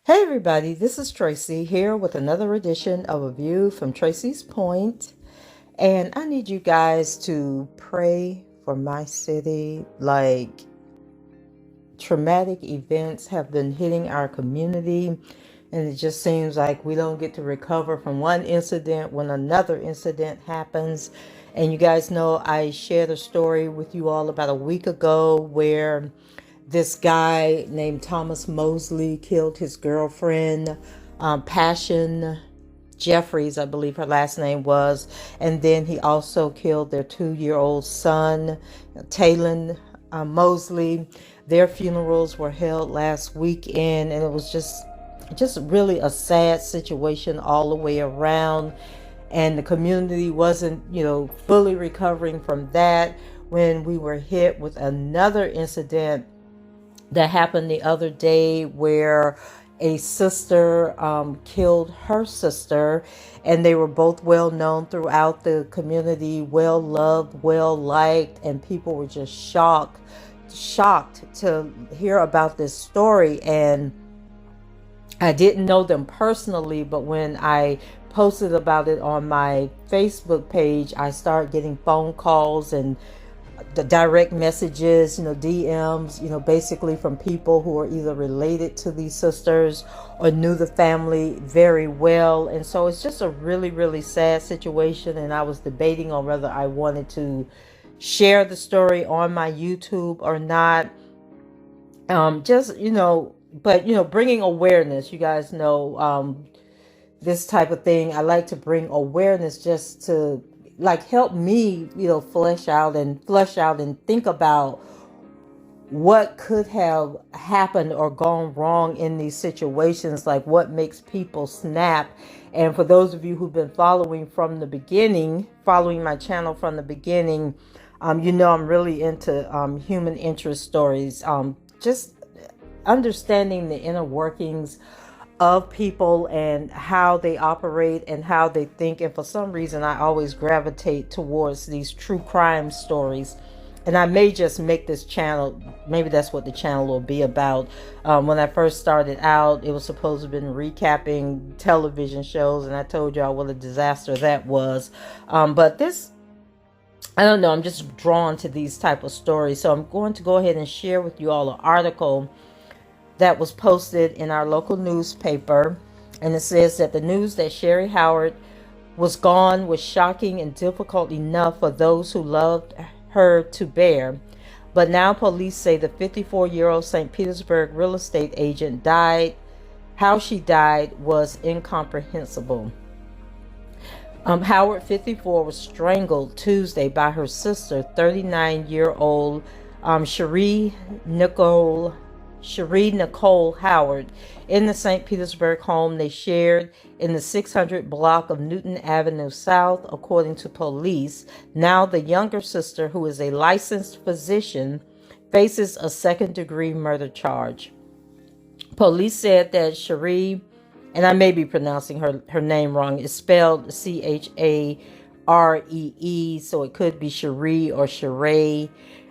Hey everybody, this is Tracy here with another edition of A View from Tracy's Point. And I need you guys to pray for my city. Like, traumatic events have been hitting our community, and it just seems like we don't get to recover from one incident when another incident happens. And you guys know I shared a story with you all about a week ago where this guy named Thomas Mosley killed his girlfriend, Passion Jeffries, I believe her last name was. And then he also killed their 2-year-old son, Talon Mosley. Their funerals were held last weekend, and it was just really a sad situation all the way around. And the community wasn't, fully recovering from that when we were hit with another incident that happened the other day where a sister killed her sister, and they were both well known throughout the community, well loved, well liked, and people were just shocked to hear about this story. And I didn't know them personally, but when I posted about it on my Facebook page, I started getting phone calls and the direct messages, DMs, basically from people who are either related to these sisters or knew the family very well. And so it's just a really, really sad situation. And I was debating on whether I wanted to share the story on my YouTube or not. But bringing awareness, you guys know, this type of thing, I like to bring awareness just to help me, flesh out and think about what could have happened or gone wrong in these situations, like what makes people snap. And for those of you who've been following my channel from the beginning, I'm really into human interest stories, just understanding the inner workings of people and how they operate and how they think. And for some reason, I always gravitate towards these true crime stories. And I may just make this channel, maybe that's what the channel will be about. When I first started out, it was supposed to have been recapping television shows, and I told y'all what a disaster that was. But this, I don't know, I'm just drawn to these type of stories. So I'm going to go ahead and share with you all an article that was posted in our local newspaper. And it says that the news that Cherie Howard was gone was shocking and difficult enough for those who loved her to bear. But now police say the 54-year-old St. Petersburg real estate agent died. How she died was incomprehensible. Howard, 54, was strangled Tuesday by her sister, 39-year-old Cherie Nicole Howard, in the St. Petersburg home they shared in the 600 block of Newton Avenue South, according to police. Now the younger sister, who is a licensed physician, faces a second-degree murder charge. Police said that Cherie, and I may be pronouncing her name wrong, is spelled Charee, so it could be Cherie or Cherie.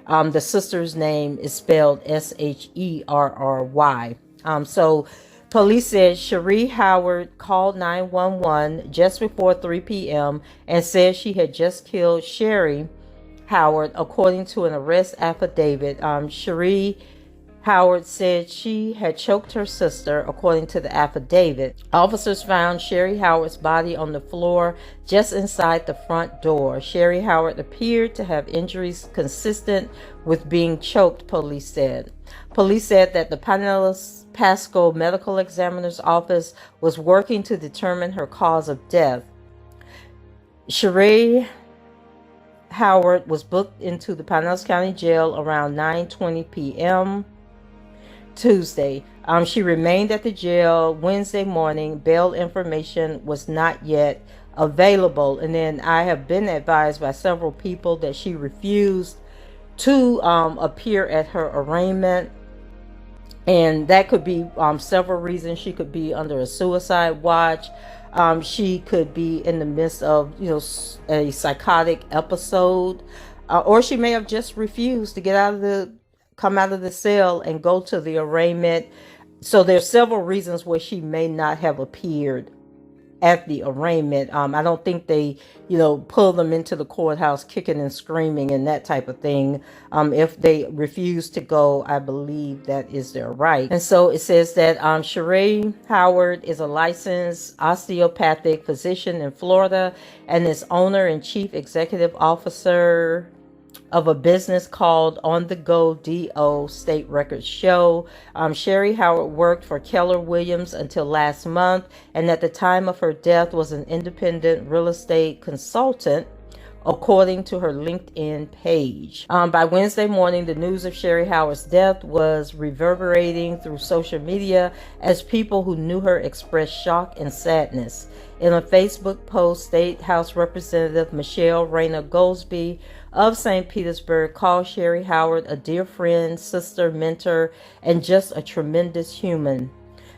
The sister's name is spelled Sherry. So police said Cherie Howard called 911 just before 3 p.m. and said she had just killed Cherie Howard, according to an arrest affidavit. Cherie Howard said she had choked her sister, according to the affidavit. Officers found Cherie Howard's body on the floor just inside the front door. Cherie Howard appeared to have injuries consistent with being choked, police said. Police said that the Pinellas Pasco Medical Examiner's Office was working to determine her cause of death. Cherie Howard was booked into the Pinellas County Jail around 9:20 p.m. Tuesday. She remained at the jail Wednesday morning. Bail information was not yet available. And then I have been advised by several people that she refused to appear at her arraignment. And that could be several reasons. She could be under a suicide watch. She could be in the midst of, a psychotic episode, or she may have just refused to come out of the cell and go to the arraignment. So there's several reasons where she may not have appeared at the arraignment. I don't think they, pull them into the courthouse kicking and screaming and that type of thing. If they refuse to go, I believe that is their right. And so it says that Cherie Howard is a licensed osteopathic physician in Florida and is owner and chief executive officer of a business called On the Go DO State Records Show. Cherie Howard worked for Keller Williams until last month, and at the time of her death was an independent real estate consultant, according to her LinkedIn page. By Wednesday morning, the news of Cherie Howard's death was reverberating through social media as people who knew her expressed shock and sadness. In a Facebook post, State House Representative Michelle Rayner Goldsby of St. Petersburg called Cherie Howard a dear friend, sister, mentor, and just a tremendous human.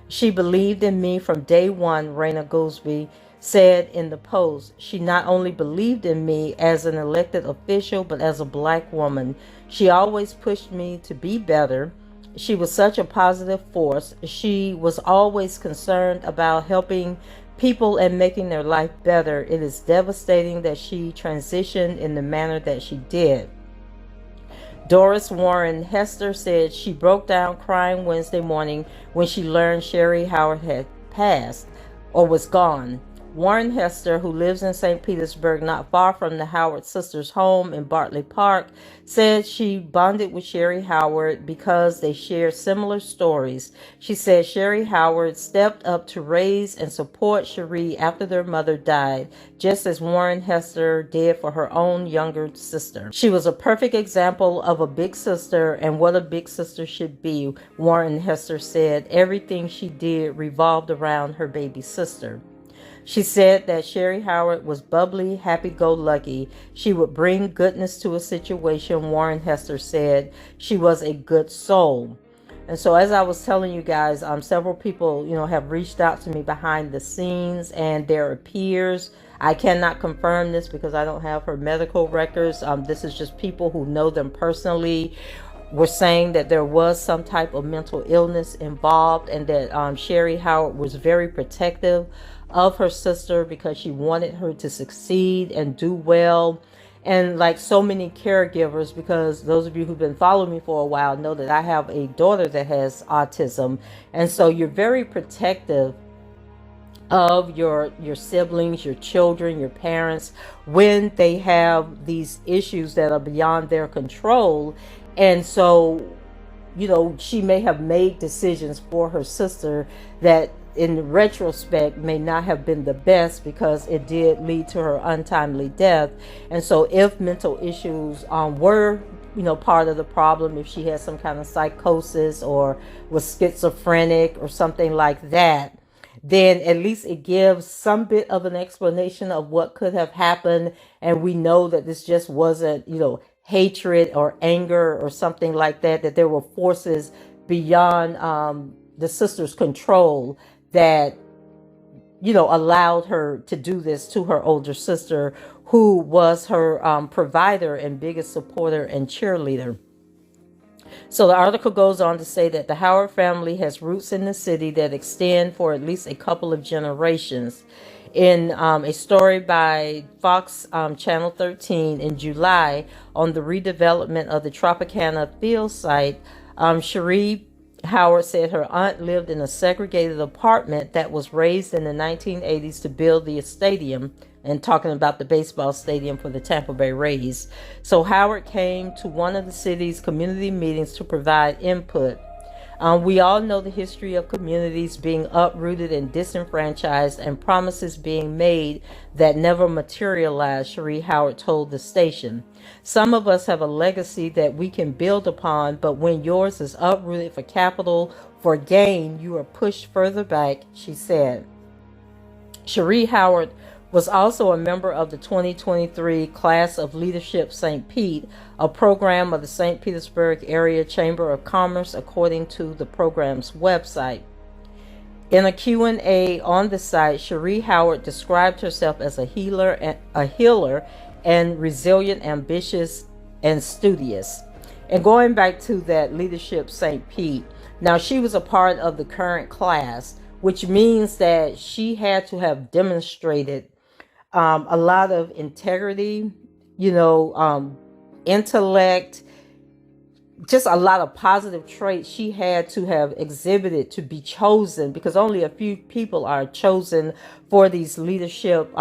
She believed in me from day one, Rayner Goldsby said in the post. She not only believed in me as an elected official, but as a Black woman. She always pushed me to be better. She was such a positive force. She was always concerned about helping people and making their life better. It is devastating that she transitioned in the manner that she did. Doris Warren Hester said she broke down crying Wednesday morning when she learned Cherie Howard had passed or was gone. Warren Hester, who lives in St. Petersburg, not far from the Howard sisters' home in Bartley Park, said she bonded with Cherie Howard because they share similar stories. She said Cherie Howard stepped up to raise and support Cherie after their mother died, just as Warren Hester did for her own younger sister. She was a perfect example of a big sister and what a big sister should be, Warren Hester said. Everything she did revolved around her baby sister. She said that Cherie Howard was bubbly, happy-go-lucky. She would bring goodness to a situation, Warren Hester said. She was a good soul. And so as I was telling you guys, several people, have reached out to me behind the scenes, and their peers. I cannot confirm this because I don't have her medical records. This is just people who know them personally. Were saying that there was some type of mental illness involved, and that Cherie Howard was very protective of her sister because she wanted her to succeed and do well. And like so many caregivers, because those of you who've been following me for a while know that I have a daughter that has autism, and so you're very protective of your siblings, your children, your parents, when they have these issues that are beyond their control. And so, she may have made decisions for her sister that in retrospect may not have been the best because it did lead to her untimely death. And so if mental issues were part of the problem, if she had some kind of psychosis or was schizophrenic or something like that, then at least it gives some bit of an explanation of what could have happened. And we know that this just wasn't, hatred or anger or something like that, that there were forces beyond the sister's control that, allowed her to do this to her older sister, who was her provider and biggest supporter and cheerleader. So the article goes on to say that the Howard family has roots in the city that extend for at least a couple of generations. In a story by Fox Channel 13 in July on the redevelopment of the Tropicana Field site, Cherie Howard said her aunt lived in a segregated apartment that was raised in the 1980s to build the stadium, and talking about the baseball stadium for the Tampa Bay Rays. So Howard came to one of the city's community meetings to provide input. We all know the history of communities being uprooted and disenfranchised and promises being made that never materialized, Cherie Howard told the station. Some of us have a legacy that we can build upon, but when yours is uprooted for capital, for gain, you are pushed further back, she said. Cherie Howard was also a member of the 2023 Class of Leadership St. Pete, a program of the St. Petersburg Area Chamber of Commerce, according to the program's website. In a Q&A on the site, Cherie Howard described herself as a healer and resilient, ambitious, and studious. And going back to that Leadership St. Pete, now she was a part of the current class, which means that she had to have demonstrated a lot of integrity, intellect, just a lot of positive traits she had to have exhibited to be chosen, because only a few people are chosen for these leadership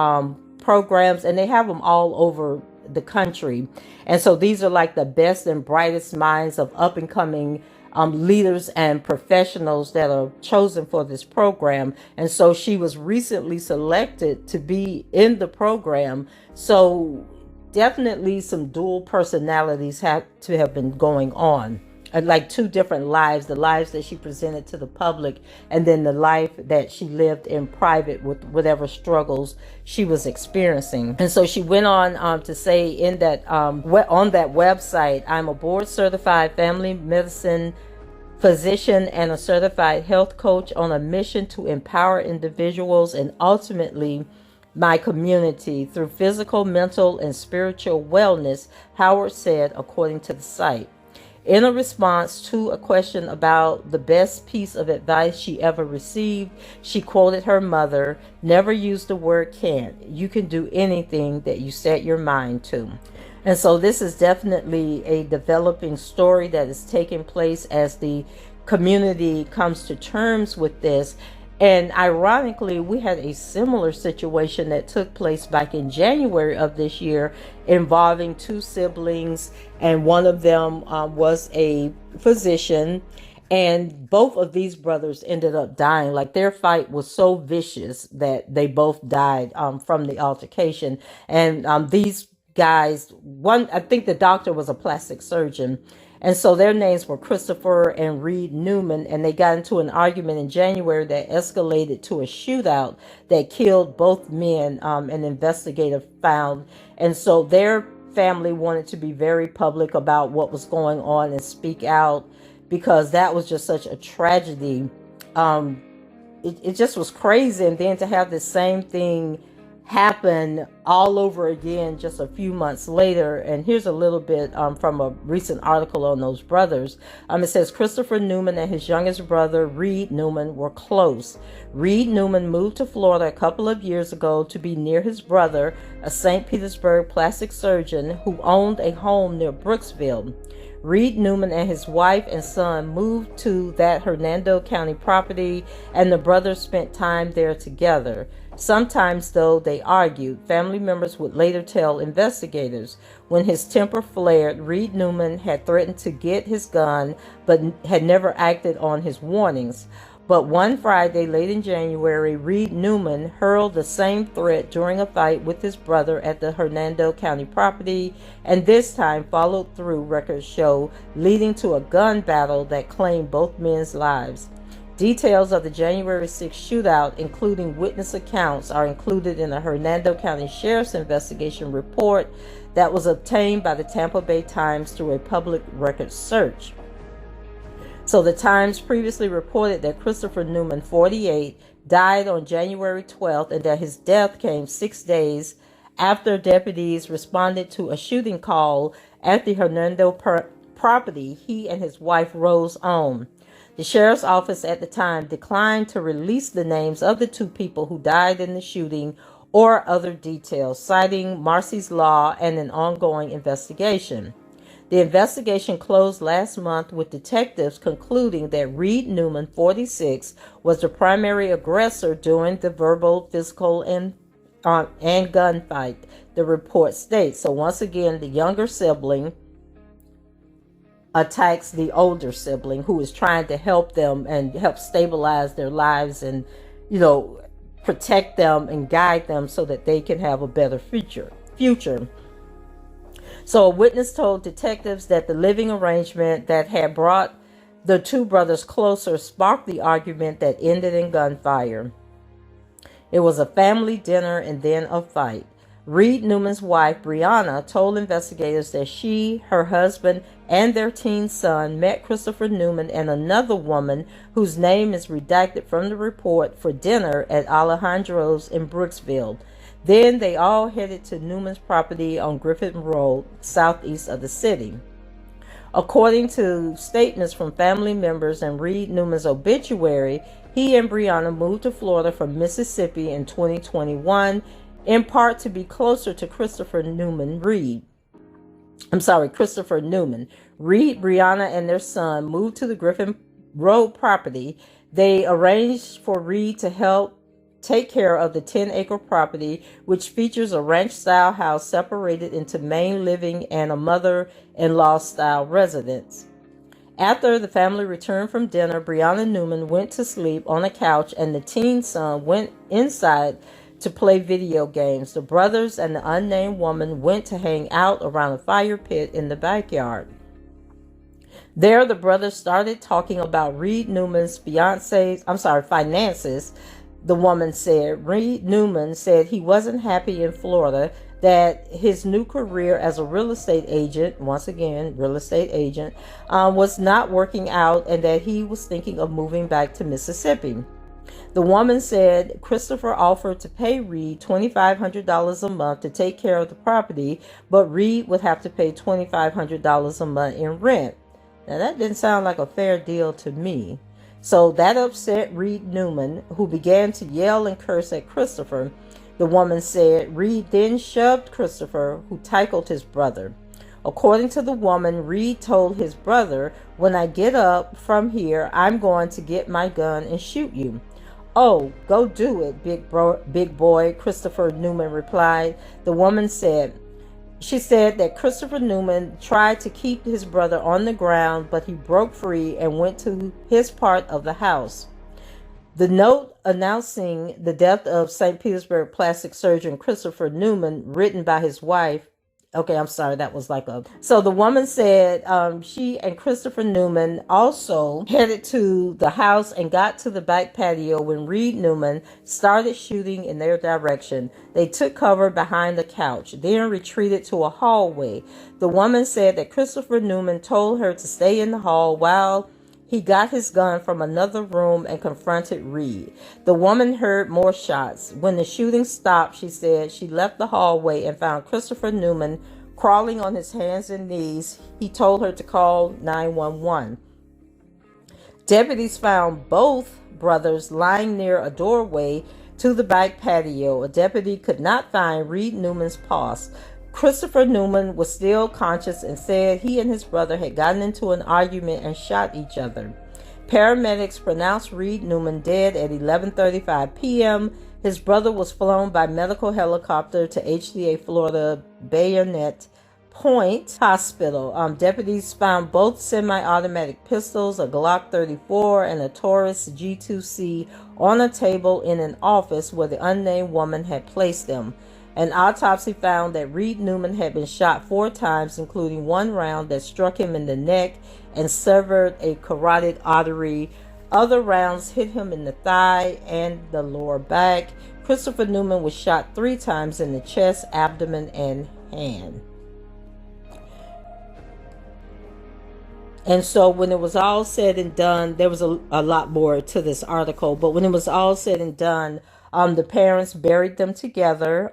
programs, and they have them all over the country. And so these are like the best and brightest minds of up and coming leaders and professionals that are chosen for this program. And so she was recently selected to be in the program. So definitely some dual personalities have to have been going on. Like two different lives, the lives that she presented to the public, and then the life that she lived in private with whatever struggles she was experiencing. And so she went on to say in that on that website, I'm a board certified family medicine physician and a certified health coach on a mission to empower individuals and ultimately my community through physical, mental, and spiritual wellness, Howard said, according to the site. In a response to a question about the best piece of advice she ever received, she quoted her mother, "Never use the word can't. You can do anything that you set your mind to." And so this is definitely a developing story that is taking place as the community comes to terms with this. And ironically, we had a similar situation that took place back in January of this year involving two siblings, and one of them was a physician, and both of these brothers ended up dying. Like their fight was so vicious that they both died from the altercation. And these guys, one, I think the doctor was a plastic surgeon, and so their names were Christopher and Reed Newman, and they got into an argument in January that escalated to a shootout that killed both men, an investigator found. And so their family wanted to be very public about what was going on and speak out, because that was just such a tragedy. It just was crazy. And then to have the same thing happen all over again just a few months later. And here's a little bit from a recent article on those brothers. It says Christopher Newman and his youngest brother Reed Newman were close. Reed Newman moved to Florida a couple of years ago to be near his brother, a St. Petersburg plastic surgeon who owned a home near Brooksville. Reed Newman and his wife and son moved to that Hernando County property, and the brothers spent time there together. Sometimes, though, they argued. Family members would later tell investigators. When his temper flared, Reed Newman had threatened to get his gun, but had never acted on his warnings. But one Friday, late in January, Reed Newman hurled the same threat during a fight with his brother at the Hernando County property, and this time followed through, records show, leading to a gun battle that claimed both men's lives. Details of the January 6th shootout, including witness accounts, are included in the Hernando County Sheriff's investigation report that was obtained by the Tampa Bay Times through a public records search. So the Times previously reported that Christopher Newman, 48, died on January 12th, and that his death came 6 days after deputies responded to a shooting call at the Hernando property he and his wife Rose owned. The sheriff's office at the time declined to release the names of the two people who died in the shooting or other details, citing Marsy's law and an ongoing investigation. The investigation closed last month with detectives concluding that Reed Newman, 46, was the primary aggressor during the verbal, physical, and gunfight, the report states. So once again, the younger sibling attacks the older sibling who is trying to help them and help stabilize their lives and, protect them and guide them so that they can have a better future. So a witness told detectives that the living arrangement that had brought the two brothers closer sparked the argument that ended in gunfire. It was a family dinner and then a fight. Reed Newman's wife, Brianna, told investigators that she, her husband, and their teen son met Christopher Newman and another woman whose name is redacted from the report for dinner at Alejandro's in Brooksville. Then they all headed to Newman's property on Griffin Road, southeast of the city. According to statements from family members and Reed Newman's obituary, he and Brianna moved to Florida from Mississippi in 2021, in part to be closer to Christopher Newman. Reed, Brianna, and their son moved to the Griffin Road property. They arranged for Reed to help take care of the 10-acre property, which features a ranch-style house separated into main living and a mother-in-law style residence. After the family returned from dinner, Brianna Newman went to sleep on a couch and the teen son went inside to play video games. The brothers and the unnamed woman went to hang out around a fire pit in the backyard. There, the brothers started talking about Reed Newman's finances. The woman said Reed Newman said he wasn't happy in Florida, that his new career as a real estate agent, was not working out, and that he was thinking of moving back to Mississippi. The woman said Christopher offered to pay Reed $2,500 a month to take care of the property, but Reed would have to pay $2,500 a month in rent. Now that didn't sound like a fair deal to me. So that upset Reed Newman, who began to yell and curse at Christopher. The woman said Reed then shoved Christopher, who tackled his brother. According to the woman, Reed told his brother, "When I get up from here, I'm going to get my gun and shoot you." "Oh, go do it, big boy," Christopher Newman replied. The woman said, She said that Christopher Newman tried to keep his brother on the ground, but he broke free and went to his part of the house. The note announcing the death of St. Petersburg plastic surgeon Christopher Newman, written by his wife. So the woman said she and Christopher Newman also headed to the house and got to the back patio when Reed Newman started shooting in their direction. They took cover behind the couch, then retreated to a hallway. The woman said that Christopher Newman told her to stay in the hall while he got his gun from another room and confronted Reed. The woman heard more shots. When the shooting stopped, she said she left the hallway and found Christopher Newman crawling on his hands and knees. He told her to call 911. Deputies found both brothers lying near a doorway to the back patio. A deputy could not find Reed Newman's pulse. Christopher Newman was still conscious and said he and his brother had gotten into an argument and shot each other. Paramedics pronounced Reed Newman dead at 11:35 p.m. His brother was flown by medical helicopter to HCA Florida Bayonet Point Hospital. Deputies found both semi-automatic pistols, a Glock 34 and a Taurus G2C on a table in an office where the unnamed woman had placed them. An autopsy found that Reed Newman had been shot 4 times, including one round that struck him in the neck and severed a carotid artery. Other rounds hit him in the thigh and the lower back. Christopher Newman was shot 3 times in the chest, abdomen, and hand. And so when it was all said and done, there was a lot more to this article, but when it was all said and done, the parents buried them together.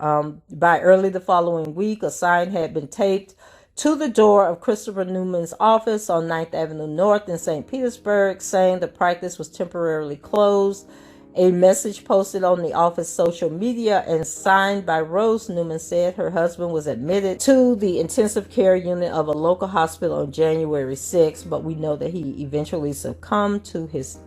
By early the following week, a sign had been taped to the door of Christopher Newman's office on 9th Avenue North in St. Petersburg saying the practice was temporarily closed A message posted on the office social media and signed by Rose Newman said her husband was admitted to the intensive care unit of a local hospital on January 6th, but we know that he eventually succumbed to his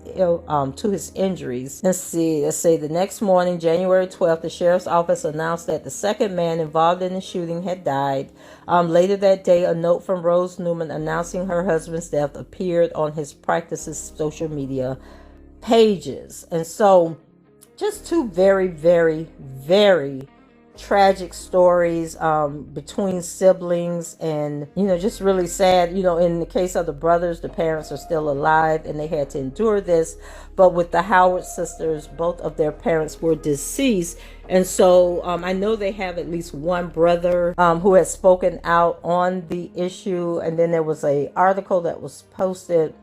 injuries. Let's say the next morning, January 12th, the sheriff's office announced that the second man involved in the shooting had died. Later that day, a note from Rose Newman announcing her husband's death appeared on his practice's social media pages. And so just two very, very, very tragic stories between siblings, and just really sad. In the case of the brothers, the parents are still alive and they had to endure this, but with the Howard sisters, both of their parents were deceased. And so I know they have at least one brother who has spoken out on the issue. And then there was a article that was posted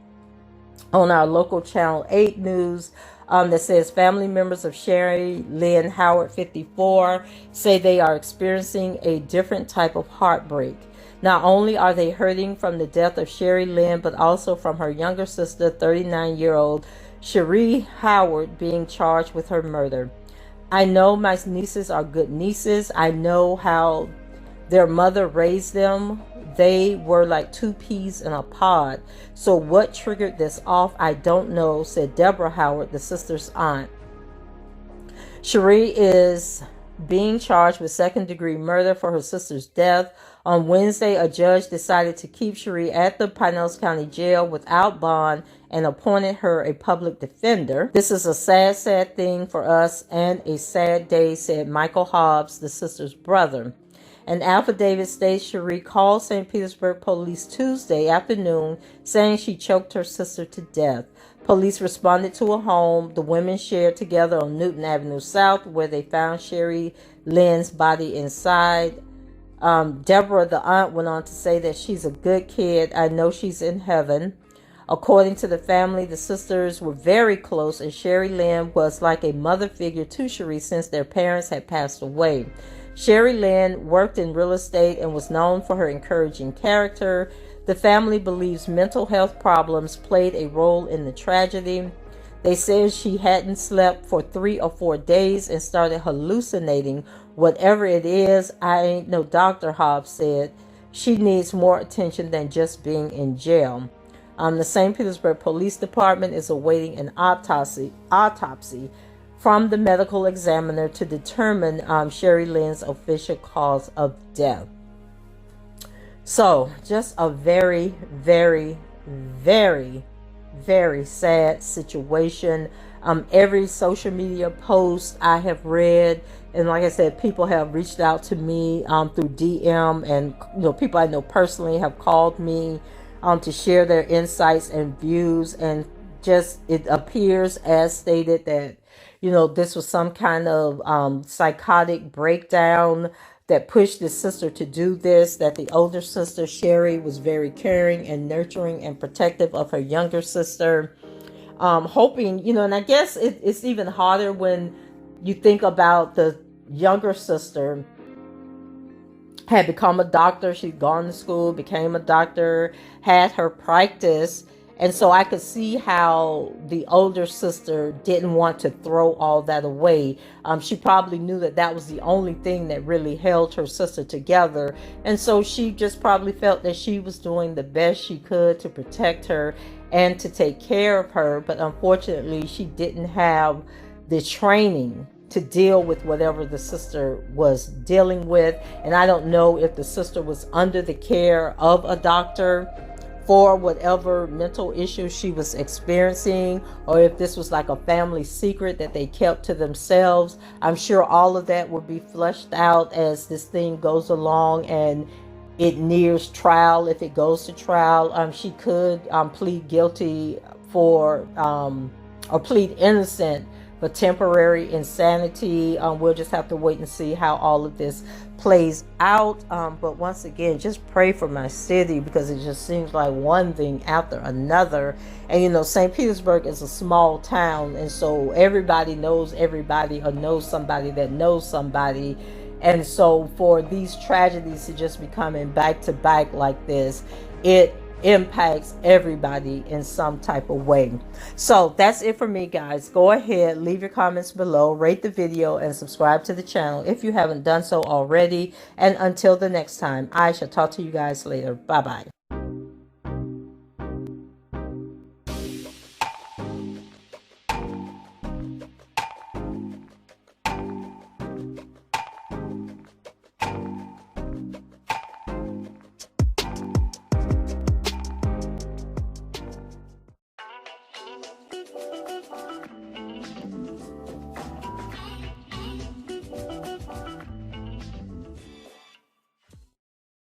on our local Channel 8 news that says family members of Cherie Lynn Howard, 54, say they are experiencing a different type of heartbreak. Not only are they hurting from the death of Cherie Lynn, but also from her younger sister, 39-year-old Cherie Howard, being charged with her murder. I know my nieces are good nieces. I know how their mother raised them. They were like two peas in a pod. So what triggered this off, I don't know, said Deborah Howard, the sister's aunt. Cherie is being charged with second-degree murder for her sister's death. On Wednesday, a judge decided to keep Cherie at the Pinellas County Jail without bond and appointed her a public defender. This is a sad, sad thing for us and a sad day, said Michael Hobbs, the sister's brother. An affidavit states Cherie called St. Petersburg police Tuesday afternoon saying she choked her sister to death. Police responded to a home the women shared together on Newton Avenue South, where they found Cherie Lynn's body inside. Deborah, the aunt, went on to say that she's a good kid. I know she's in heaven. According to the family, the sisters were very close, and Cherie Lynn was like a mother figure to Cherie since their parents had passed away. Cherie Lynn worked in real estate and was known for her encouraging character. The family believes mental health problems played a role in the tragedy. They said she hadn't slept for 3 or 4 days and started hallucinating. Whatever it is, I ain't no doctor, Hobbs said. She needs more attention than just being in jail. The St. Petersburg Police Department is awaiting an autopsy from the medical examiner to determine Cherie Lynn's official cause of death. So, just a very, very, very, very sad situation. Every social media post I have read, and like I said, people have reached out to me through DM, and people I know personally have called me to share their insights and views, and just it appears as stated that this was some kind of psychotic breakdown that pushed the sister to do this, that the older sister, Cherie, was very caring and nurturing and protective of her younger sister. Hoping, and I guess it's even harder when you think about the younger sister had become a doctor. She'd gone to school, became a doctor, had her practice. And so I could see how the older sister didn't want to throw all that away. She probably knew that that was the only thing that really held her sister together. And so she just probably felt that she was doing the best she could to protect her and to take care of her. But unfortunately, she didn't have the training to deal with whatever the sister was dealing with. And I don't know if the sister was under the care of a doctor for whatever mental issues she was experiencing, or if this was like a family secret that they kept to themselves. I'm sure all of that will be fleshed out as this thing goes along and it nears trial. If it goes to trial, she could plead guilty or plead innocent for temporary insanity. We'll just have to wait and see how all of this plays out. But once again, just pray for my city, because it just seems like one thing after another. And St. Petersburg is a small town, and so everybody knows everybody or knows somebody that knows somebody. And so for these tragedies to just be coming back to back like this, it impacts everybody in some type of way. So that's it for me, guys. Go ahead, leave your comments below, rate the video, and subscribe to the channel if you haven't done so already. And until the next time, I shall talk to you guys later. Bye bye.